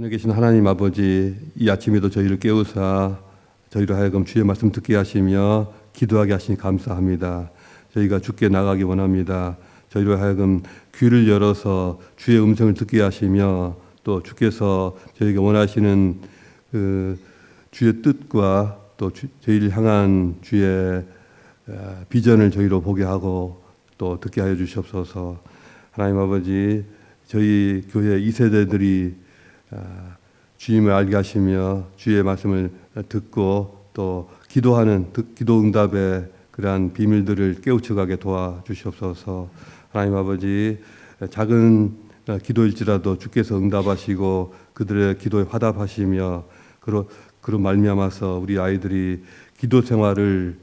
하늘에 계신 하나님 아버지, 이 아침에도 저희를 깨우사 저희로 하여금 주의 말씀 듣게 하시며 기도하게 하시니 감사합니다. 저희가 주께 나가기 원합니다. 저희로 하여금 귀를 열어서 주의 음성을 듣게 하시며 또 주께서 저희에게 원하시는 그 주의 뜻과 또 저희를 향한 주의 비전을 저희로 보게 하고 또 듣게 하여 주시옵소서. 하나님 아버지, 저희 교회 2세대들이 주님을 알게 하시며 주의 말씀을 듣고 또 기도하는 기도 응답의 그러한 비밀들을 깨우쳐가게 도와주시옵소서. 하나님 아버지, 작은 기도일지라도 주께서 응답하시고 그들의 기도에 화답하시며 그런 말미암아서 우리 아이들이 기도 생활을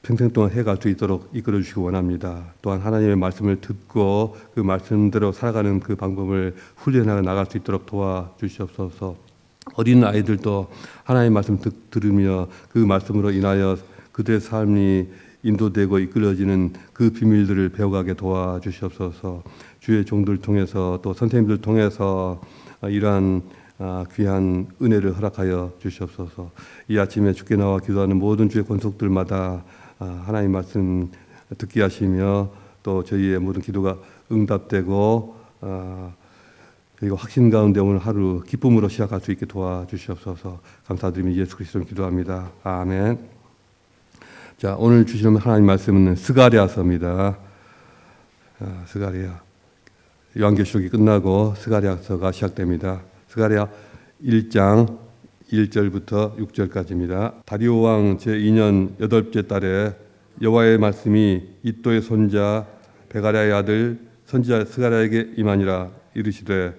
평생 동안 해갈 수 있도록 이끌어 주시기 원합니다. 또한 하나님의 말씀을 듣고 그 말씀대로 살아가는 그 방법을 훈련해 나갈 수 있도록 도와주시옵소서. 어린 아이들도 하나님의 말씀 들으며 그 말씀으로 인하여 그들의 삶이 인도되고 이끌어지는 그 비밀들을 배워가게 도와주시옵소서. 주의 종들 통해서 또 선생님들 통해서 이러한 귀한 은혜를 허락하여 주시옵소서. 이 아침에 주께 나와 기도하는 모든 주의 권속들마다 하나님 말씀 듣게 하시며 또 저희의 모든 기도가 응답되고 저희가 확신 가운데 오늘 하루 기쁨으로 시작할 수 있게 도와주시옵소서. 감사드리며 예수 그리스도로 기도합니다. 아멘. 자, 오늘 주시는 하나님 말씀은 스가랴서입니다. 스가랴 요한계시록이 끝나고 스가랴서가 시작됩니다. 스가랴 1장 1절부터 6절까지입니다. 다리오 왕 제2년 8째 달에 여호와의 말씀이 이도의 손자 베가랴의 아들 선지자 스가랴에게 임하니라. 이르시되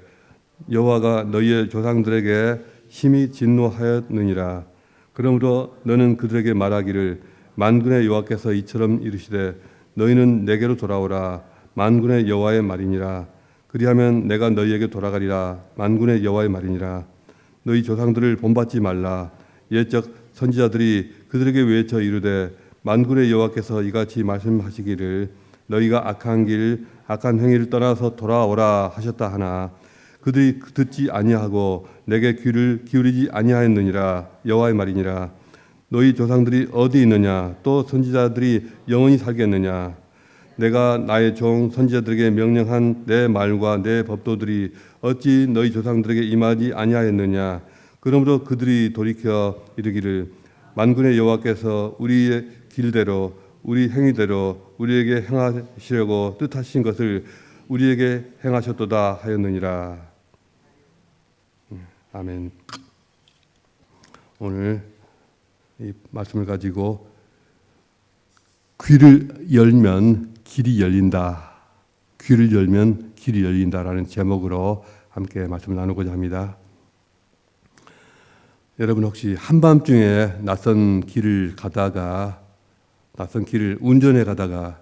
여호와가 너희의 조상들에게 심히 진노하였느니라. 그러므로 너는 그들에게 말하기를 만군의 여호와께서 이처럼 이르시되 너희는 내게로 돌아오라. 만군의 여호와의 말이니라. 그리하면 내가 너희에게 돌아가리라. 만군의 여호와의 말이니라. 너희 조상들을 본받지 말라. 옛적 선지자들이 그들에게 외쳐 이르되 만군의 여호와께서 이같이 말씀하시기를 너희가 악한 길 악한 행위를 떠나서 돌아오라 하셨다 하나 그들이 듣지 아니하고 내게 귀를 기울이지 아니하였느니라. 여호와의 말이니라. 너희 조상들이 어디 있느냐? 또 선지자들이 영원히 살겠느냐? 내가 나의 종 선지자들에게 명령한 내 말과 내 법도들이 어찌 너희 조상들에게 임하지 아니하였느냐? 그러므로 그들이 돌이켜 이르기를 만군의 여호와께서 우리의 길대로 우리 행위대로 우리에게 행하시려고 뜻하신 것을 우리에게 행하셨도다 하였느니라. 아멘. 오늘 이 말씀을 가지고 귀를 열면 길이 열린다. 귀를 열면 길이 열린다라는 제목으로 함께 말씀을 나누고자 합니다. 여러분 혹시 한밤중에 낯선 길을 운전해 가다가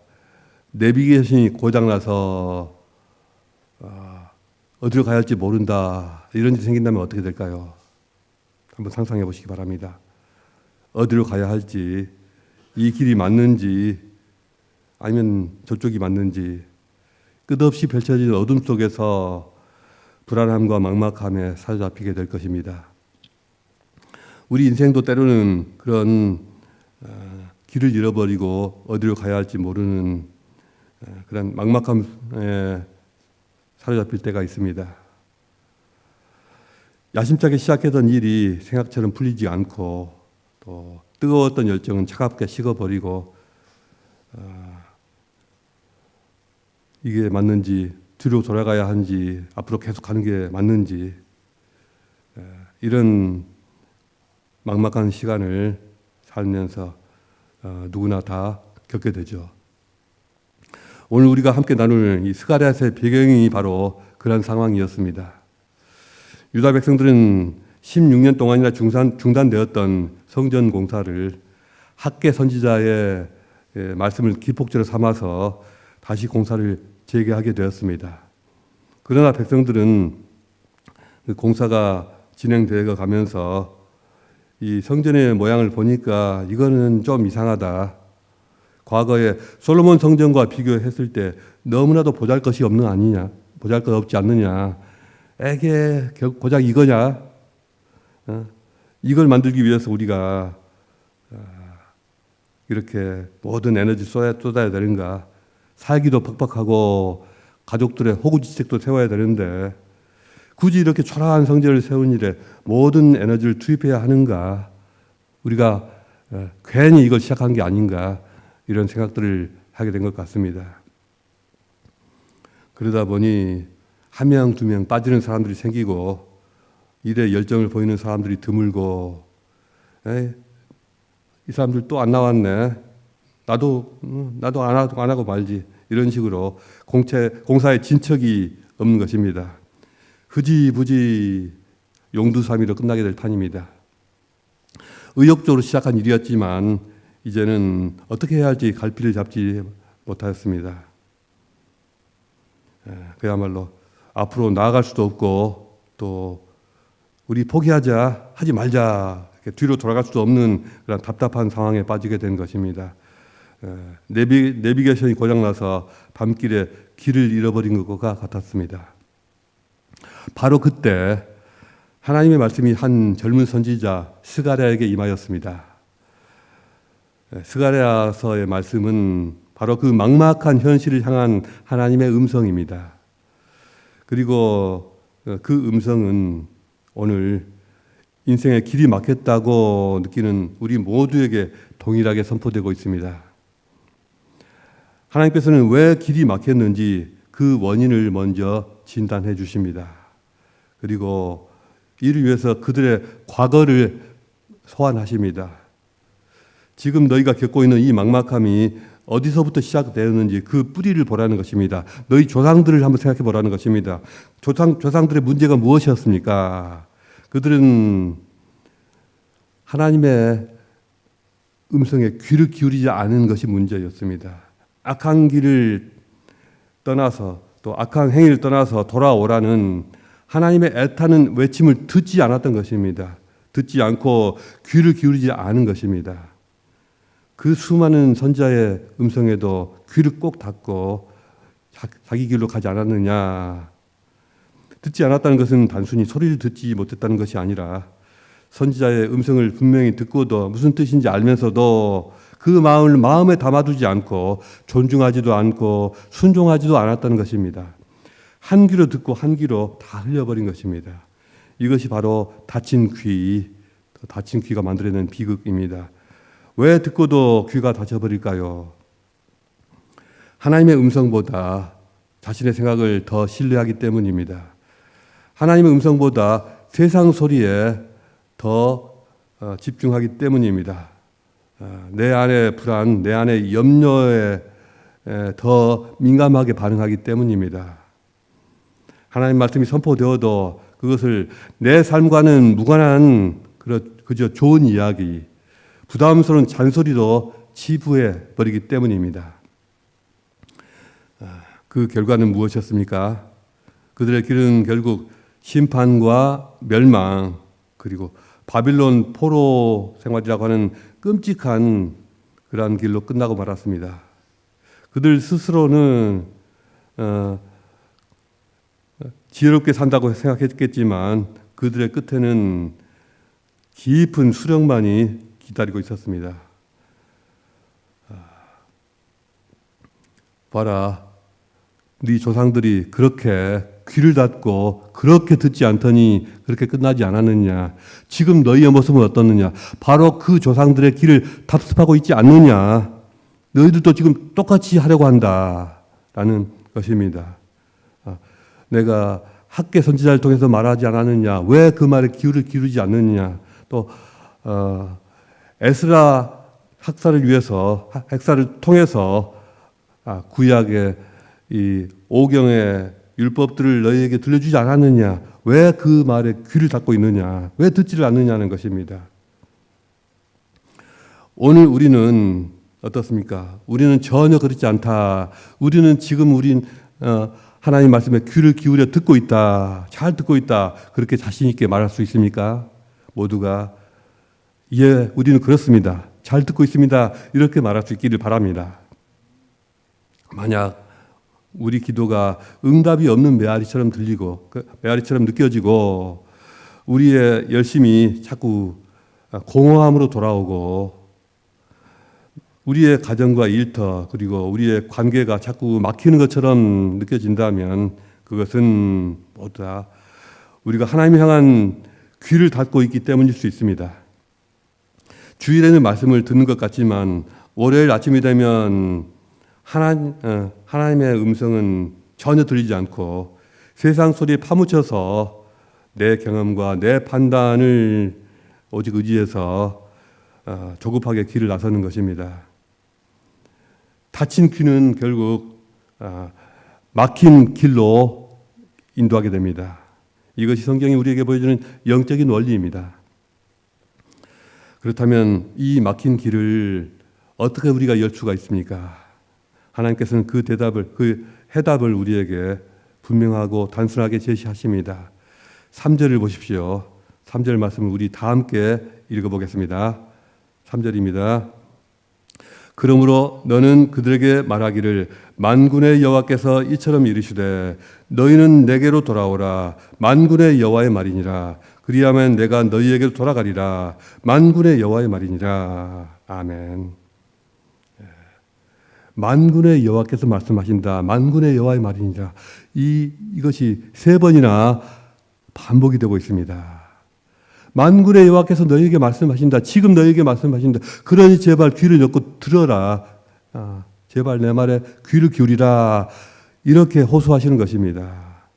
내비게이션이 고장나서 어디로 가야 할지 모른다. 이런 일이 생긴다면 어떻게 될까요? 한번 상상해 보시기 바랍니다. 어디로 가야 할지, 이 길이 맞는지 아니면 저쪽이 맞는지 끝없이 펼쳐진 어둠 속에서 불안함과 막막함에 사로잡히게 될 것입니다. 우리 인생도 때로는 그런 길을 잃어버리고 어디로 가야 할지 모르는 그런 막막함에 사로잡힐 때가 있습니다. 야심차게 시작했던 일이 생각처럼 풀리지 않고 또 뜨거웠던 열정은 차갑게 식어버리고 이게 맞는지 뒤로 돌아가야 하는지 앞으로 계속 가는 게 맞는지 이런 막막한 시간을 살면서 누구나 다 겪게 되죠. 오늘 우리가 함께 나눌 이 스가랴서의 배경이 바로 그런 상황이었습니다. 유다 백성들은 16년 동안이나 중단되었던 성전 공사를 학개 선지자의 말씀을 기폭제로 삼아서 다시 공사를 재개하게 되었습니다. 그러나 백성들은 그 공사가 진행되어 가면서 이 성전의 모양을 보니까 이거는 좀 이상하다. 과거에 솔로몬 성전과 비교했을 때 너무나도 보잘것이 없는 아니냐, 보잘것 없지 않느냐 에게 고작 이거냐? 이걸 만들기 위해서 우리가 이렇게 모든 에너지 쏟아야 되는가? 살기도 퍽퍽하고 가족들의 호구지책도 세워야 되는데 굳이 이렇게 초라한 성전을 세운 일에 모든 에너지를 투입해야 하는가? 우리가 괜히 이걸 시작한 게 아닌가? 이런 생각들을 하게 된 것 같습니다. 그러다 보니 한 명, 두 명 빠지는 사람들이 생기고 일에 열정을 보이는 사람들이 드물고 이 사람들 또 안 나왔네. 나도 안 하고 말지. 이런 식으로 공사에 진척이 없는 것입니다. 흐지부지 용두사미로 끝나게 될 판입니다. 의욕적으로 시작한 일이었지만 이제는 어떻게 해야 할지 갈피를 잡지 못하였습니다. 그야말로 앞으로 나아갈 수도 없고 또 우리 포기하자, 하지 말자, 이렇게 뒤로 돌아갈 수도 없는 그런 답답한 상황에 빠지게 된 것입니다. 내비게이션이 고장나서 밤길에 길을 잃어버린 것과 같았습니다. 바로 그때 하나님의 말씀이 한 젊은 선지자 스가랴에게 임하였습니다. 스가랴서의 말씀은 바로 그 막막한 현실을 향한 하나님의 음성입니다. 그리고 그 음성은 오늘 인생의 길이 막혔다고 느끼는 우리 모두에게 동일하게 선포되고 있습니다. 하나님께서는 왜 길이 막혔는지 그 원인을 먼저 진단해 주십니다. 그리고 이를 위해서 그들의 과거를 소환하십니다. 지금 너희가 겪고 있는 이 막막함이 어디서부터 시작되었는지 그 뿌리를 보라는 것입니다. 너희 조상들을 한번 생각해 보라는 것입니다. 조상들의 문제가 무엇이었습니까? 그들은 하나님의 음성에 귀를 기울이지 않은 것이 문제였습니다. 악한 길을 떠나서 또 악한 행위를 떠나서 돌아오라는 하나님의 애타는 외침을 듣지 않았던 것입니다. 듣지 않고 귀를 기울이지 않은 것입니다. 그 수많은 선지자의 음성에도 귀를 꼭 닫고 자기 길로 가지 않았느냐. 듣지 않았다는 것은 단순히 소리를 듣지 못했다는 것이 아니라 선지자의 음성을 분명히 듣고도 무슨 뜻인지 알면서도 그 마음을 마음에 담아두지 않고 존중하지도 않고 순종하지도 않았다는 것입니다. 한 귀로 듣고 한 귀로 다 흘려버린 것입니다. 이것이 바로 닫힌 귀가 만들어낸 비극입니다. 왜 듣고도 귀가 닫혀버릴까요? 하나님의 음성보다 자신의 생각을 더 신뢰하기 때문입니다. 하나님의 음성보다 세상 소리에 더 집중하기 때문입니다. 내 안의 불안, 내 안의 염려에 더 민감하게 반응하기 때문입니다. 하나님 말씀이 선포되어도 그것을 내 삶과는 무관한 그저 좋은 이야기, 부담스러운 잔소리로 치부해 버리기 때문입니다. 그 결과는 무엇이었습니까? 그들의 길은 결국 심판과 멸망, 그리고 바빌론 포로 생활이라고 하는 끔찍한 그러한 길로 끝나고 말았습니다. 그들 스스로는 지혜롭게 산다고 생각했겠지만 그들의 끝에는 깊은 수령만이 기다리고 있었습니다. 봐라, 네 조상들이 그렇게 귀를 닫고 그렇게 듣지 않더니 그렇게 끝나지 않았느냐. 지금 너희의 모습은 어떻느냐. 바로 그 조상들의 길을 답습하고 있지 않느냐. 너희들도 지금 똑같이 하려고 한다라는 것입니다. 내가 학계 선지자를 통해서 말하지 않았느냐. 왜 그 말에 귀를 기울이지 않느냐. 또 에스라 학사를 통해서 구약의 이 오경의 율법들을 너희에게 들려주지 않았느냐. 왜 그 말에 귀를 닫고 있느냐. 왜 듣지를 않느냐는 것입니다. 오늘 우리는 어떻습니까? 우리는 전혀 그렇지 않다. 우리는 지금 하나님 말씀에 귀를 기울여 듣고 있다. 잘 듣고 있다. 그렇게 자신 있게 말할 수 있습니까? 모두가 예, 우리는 그렇습니다. 잘 듣고 있습니다. 이렇게 말할 수 있기를 바랍니다. 만약 우리 기도가 응답이 없는 메아리처럼 들리고 메아리처럼 느껴지고 우리의 열심이 자꾸 공허함으로 돌아오고 우리의 가정과 일터 그리고 우리의 관계가 자꾸 막히는 것처럼 느껴진다면 그것은 모두 다 우리가 하나님 향한 귀를 닫고 있기 때문일 수 있습니다. 주일에는 말씀을 듣는 것 같지만 월요일 아침이 되면 하나님의 음성은 전혀 들리지 않고 세상 소리에 파묻혀서 내 경험과 내 판단을 오직 의지해서 조급하게 길을 나서는 것입니다. 닫힌 귀는 결국 막힌 길로 인도하게 됩니다. 이것이 성경이 우리에게 보여주는 영적인 원리입니다. 그렇다면 이 막힌 길을 어떻게 우리가 열 수가 있습니까? 하나님께서는 그 해답을 우리에게 분명하고 단순하게 제시하십니다. 3절을 보십시오. 3절 말씀을 우리 다 함께 읽어보겠습니다. 3절입니다. 그러므로 너는 그들에게 말하기를 만군의 여호와께서 이처럼 이르시되 너희는 내게로 돌아오라 만군의 여호와의 말이니라 그리하면 내가 너희에게로 돌아가리라 만군의 여호와의 말이니라. 아멘. 만군의 여호와께서 말씀하신다. 만군의 여호와의 말이니라. 이것이 3번이나 반복이 되고 있습니다. 만군의 여호와께서 너희에게 말씀하신다. 지금 너희에게 말씀하신다. 그러니 제발 귀를 열고 들어라. 제발 내 말에 귀를 기울이라. 이렇게 호소하시는 것입니다.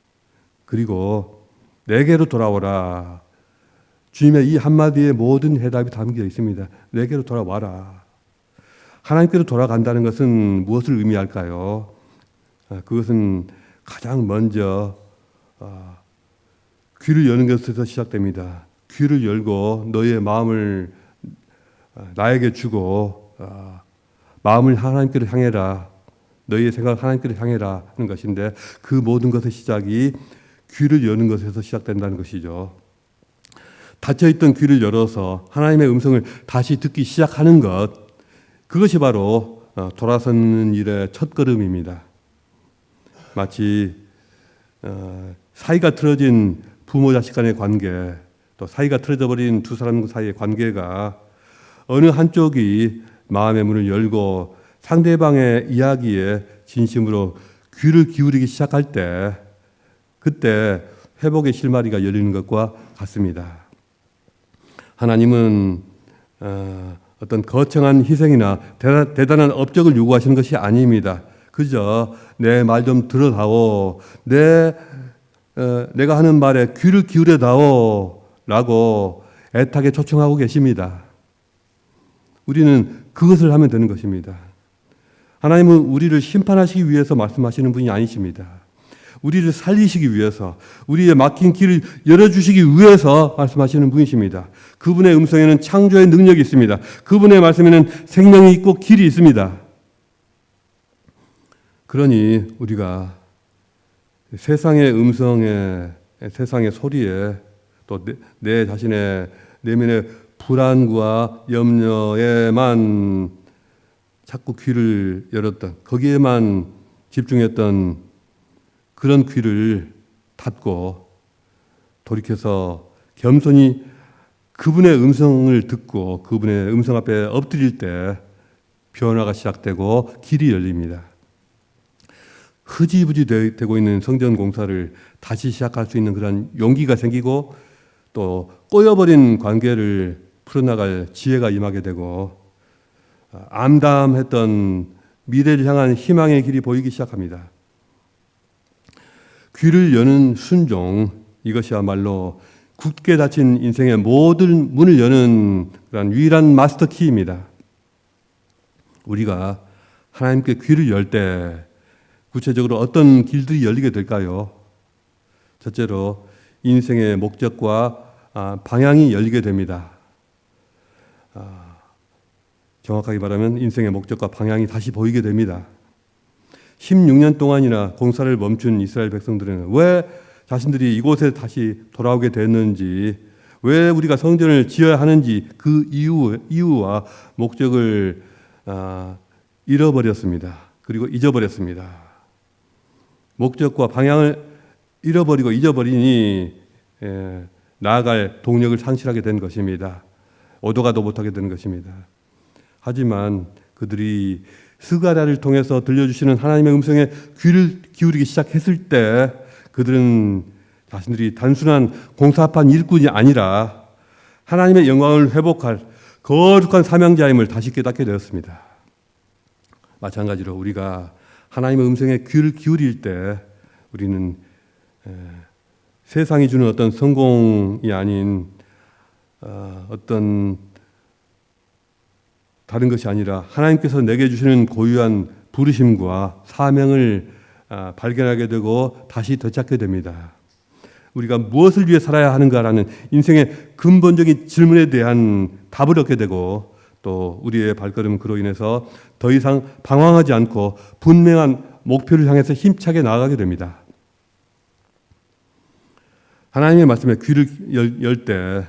그리고 내게로 돌아오라. 주님의 이 한마디에 모든 해답이 담겨 있습니다. 내게로 돌아와라. 하나님께로 돌아간다는 것은 무엇을 의미할까요? 그것은 가장 먼저 귀를 여는 것에서 시작됩니다. 귀를 열고 너의 마음을 나에게 주고 마음을 하나님께로 향해라. 너희의 생각을 하나님께로 향해라 하는 것인데 그 모든 것의 시작이 귀를 여는 것에서 시작된다는 것이죠. 닫혀있던 귀를 열어서 하나님의 음성을 다시 듣기 시작하는 것, 그것이 바로 돌아서는 일의 첫걸음입니다. 마치 사이가 틀어진 부모 자식 간의 관계, 또 사이가 틀어져 버린 두 사람 사이의 관계가 어느 한쪽이 마음의 문을 열고 상대방의 이야기에 진심으로 귀를 기울이기 시작할 때 그때 회복의 실마리가 열리는 것과 같습니다. 하나님은 어떤 거창한 희생이나 대단한 업적을 요구하시는 것이 아닙니다. 그저 내 말 좀 들어다오. 내가 하는 말에 귀를 기울여다오 라고 애타게 초청하고 계십니다. 우리는 그것을 하면 되는 것입니다. 하나님은 우리를 심판하시기 위해서 말씀하시는 분이 아니십니다. 우리를 살리시기 위해서, 우리의 막힌 길을 열어주시기 위해서 말씀하시는 분이십니다. 그분의 음성에는 창조의 능력이 있습니다. 그분의 말씀에는 생명이 있고 길이 있습니다. 그러니 우리가 세상의 음성에, 세상의 소리에, 또 내 자신의 내면의 불안과 염려에만 자꾸 귀를 열었던, 거기에만 집중했던 그런 귀를 닫고 돌이켜서 겸손히 그분의 음성을 듣고 그분의 음성 앞에 엎드릴 때 변화가 시작되고 길이 열립니다. 흐지부지 되고 있는 성전 공사를 다시 시작할 수 있는 그런 용기가 생기고 또 꼬여버린 관계를 풀어나갈 지혜가 임하게 되고 암담했던 미래를 향한 희망의 길이 보이기 시작합니다. 귀를 여는 순종, 이것이야말로 굳게 닫힌 인생의 모든 문을 여는 그런 유일한 마스터 키입니다. 우리가 하나님께 귀를 열 때 구체적으로 어떤 길들이 열리게 될까요? 첫째로 인생의 목적과 방향이 열리게 됩니다. 정확하게 말하면 인생의 목적과 방향이 다시 보이게 됩니다. 16년 동안이나 공사를 멈춘 이스라엘 백성들은 왜 자신들이 이곳에 다시 돌아오게 됐는지, 왜 우리가 성전을 지어야 하는지 그 이유와 목적을 잃어버렸습니다. 그리고 잊어버렸습니다. 목적과 방향을 잃어버리고 잊어버리니 나아갈 동력을 상실하게 된 것입니다. 오도가도 못하게 되는 것입니다. 하지만 그들이 스가랴를 통해서 들려주시는 하나님의 음성에 귀를 기울이기 시작했을 때 그들은 자신들이 단순한 공사판 일꾼이 아니라 하나님의 영광을 회복할 거룩한 사명자임을 다시 깨닫게 되었습니다. 마찬가지로 우리가 하나님의 음성에 귀를 기울일 때 우리는 세상이 주는 어떤 성공이 아닌 어떤 다른 것이 아니라 하나님께서 내게 주시는 고유한 부르심과 사명을 발견하게 되고 다시 되찾게 됩니다. 우리가 무엇을 위해 살아야 하는가라는 인생의 근본적인 질문에 대한 답을 얻게 되고 또 우리의 발걸음은 그로 인해서 더 이상 방황하지 않고 분명한 목표를 향해서 힘차게 나아가게 됩니다. 하나님의 말씀에 귀를 열 때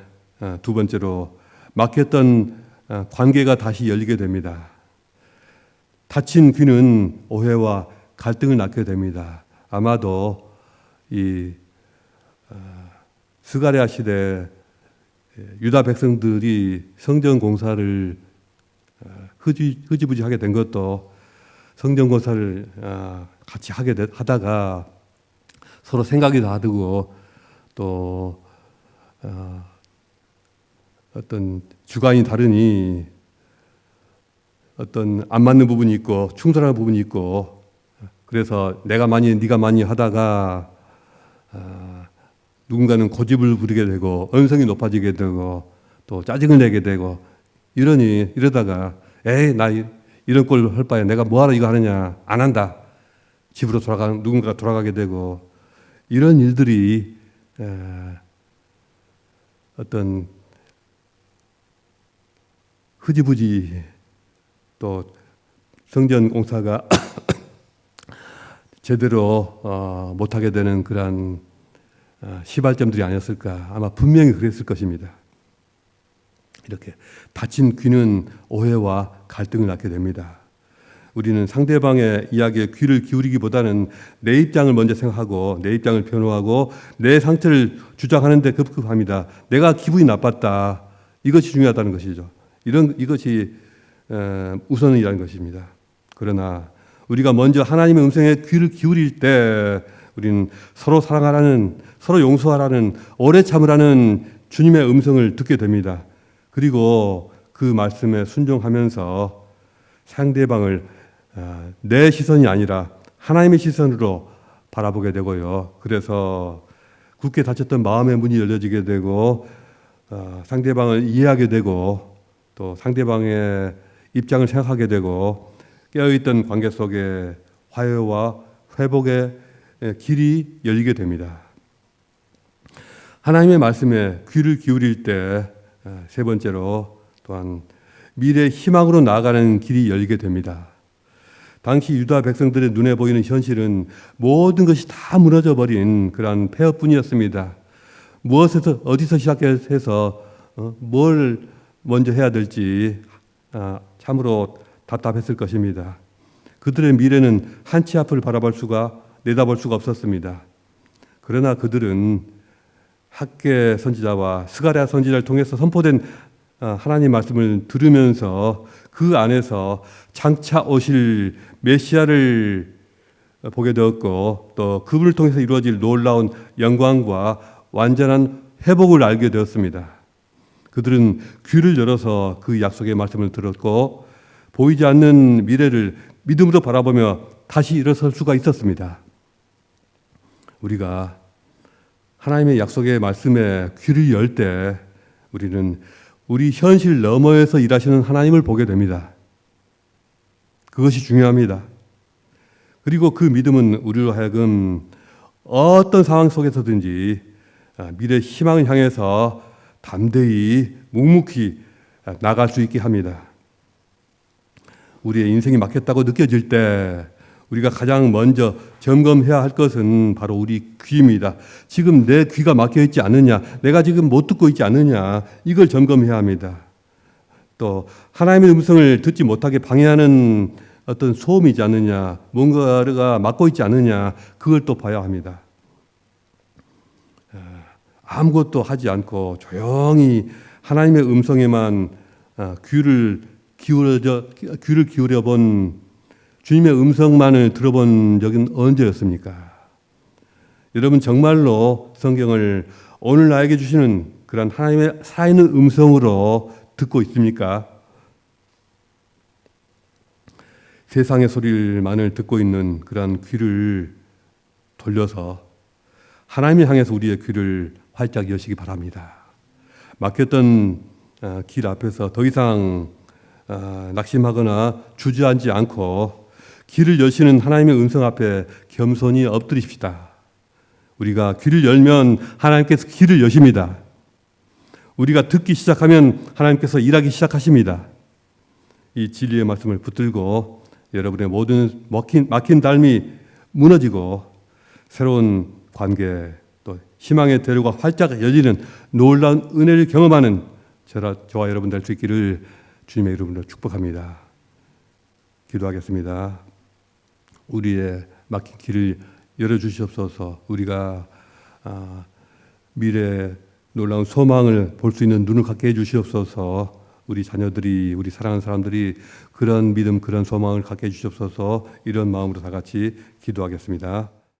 두 번째로 막혔던 관계가 다시 열리게 됩니다. 닫힌 귀는 오해와 갈등을 낳게 됩니다. 아마도 이 스가랴 시대 유다 백성들이 성전 공사를 흐지부지하게 된 것도 성전 공사를 같이 하다가 서로 생각이 다르고 또 어떤 주관이 다르니 어떤 안 맞는 부분이 있고 충돌하는 부분이 있고 그래서 내가 많이 네가 많이 하다가 누군가는 고집을 부리게 되고 언성이 높아지게 되고 또 짜증을 내게 되고 이러다가 에이 나 이런 꼴 할 바에 내가 뭐하러 이거 하느냐 안 한다 집으로 누군가가 돌아가게 되고 이런 일들이 어떤 흐지부지 또 성전 공사가 제대로 못하게 되는 그런 시발점들이 아니었을까. 아마 분명히 그랬을 것입니다. 이렇게 닫힌 귀는 오해와 갈등을 낳게 됩니다. 우리는 상대방의 이야기에 귀를 기울이기보다는 내 입장을 먼저 생각하고 내 입장을 변호하고 내 상태를 주장하는 데 급급합니다. 내가 기분이 나빴다. 이것이 중요하다는 것이죠. 이것이 우선이라는 것입니다. 그러나 우리가 먼저 하나님의 음성에 귀를 기울일 때 우리는 서로 사랑하라는, 서로 용서하라는, 오래 참으라는 주님의 음성을 듣게 됩니다. 그리고 그 말씀에 순종하면서 상대방을 내 시선이 아니라 하나님의 시선으로 바라보게 되고요. 그래서 굳게 닫혔던 마음의 문이 열려지게 되고 상대방을 이해하게 되고 또 상대방의 입장을 생각하게 되고 깨어있던 관계 속에 화해와 회복의 길이 열리게 됩니다. 하나님의 말씀에 귀를 기울일 때 세 번째로 또한 미래의 희망으로 나아가는 길이 열리게 됩니다. 당시 유다 백성들의 눈에 보이는 현실은 모든 것이 다 무너져 버린 그러한 폐허뿐이었습니다. 무엇에서 어디서 시작해서 뭘 먼저 해야 될지 참으로 답답했을 것입니다. 그들의 미래는 한치 앞을 내다볼 수가 없었습니다. 그러나 그들은 학개 선지자와 스가랴 선지자를 통해서 선포된 하나님 말씀을 들으면서 그 안에서 장차 오실 메시아를 보게 되었고 또 그분을 통해서 이루어질 놀라운 영광과 완전한 회복을 알게 되었습니다. 그들은 귀를 열어서 그 약속의 말씀을 들었고 보이지 않는 미래를 믿음으로 바라보며 다시 일어설 수가 있었습니다. 우리가 하나님의 약속의 말씀에 귀를 열 때 우리는 우리 현실 너머에서 일하시는 하나님을 보게 됩니다. 그것이 중요합니다. 그리고 그 믿음은 우리로 하여금 어떤 상황 속에서든지 미래 희망을 향해서 담대히 묵묵히 나갈 수 있게 합니다. 우리의 인생이 막혔다고 느껴질 때 우리가 가장 먼저 점검해야 할 것은 바로 우리 귀입니다. 지금 내 귀가 막혀 있지 않느냐, 내가 지금 못 듣고 있지 않느냐, 이걸 점검해야 합니다. 또 하나님의 음성을 듣지 못하게 방해하는 어떤 소음이지 않느냐, 뭔가가 막고 있지 않느냐, 그걸 또 봐야 합니다. 아무것도 하지 않고 조용히 하나님의 음성에만 귀를 기울여 본 주님의 음성만을 들어본 적은 언제였습니까? 여러분 정말로 성경을 오늘 나에게 주시는 그런 하나님의 살아있는 음성으로 듣고 있습니까? 세상의 소리만을 듣고 있는 그런 귀를 돌려서 하나님을 향해서 우리의 귀를 활짝 여시기 바랍니다. 막혔던 길 앞에서 더 이상 낙심하거나 주저앉지 않고 길을 여시는 하나님의 음성 앞에 겸손히 엎드리십시다. 우리가 귀를 열면 하나님께서 길을 여십니다. 우리가 듣기 시작하면 하나님께서 일하기 시작하십니다. 이 진리의 말씀을 붙들고 여러분의 모든 막힌 삶이 무너지고 새로운 관계 또 희망의 대로가 활짝 열리는 놀라운 은혜를 경험하는 저와 여러분 될 수 있기를 주님의 이름으로 축복합니다. 기도하겠습니다. 우리의 막힌 길을 열어주시옵소서. 우리가 미래의 놀라운 소망을 볼 수 있는 눈을 갖게 해주시옵소서. 우리 자녀들이, 우리 사랑하는 사람들이 그런 믿음, 그런 소망을 갖게 해주시옵소서. 이런 마음으로 다 같이 기도하겠습니다.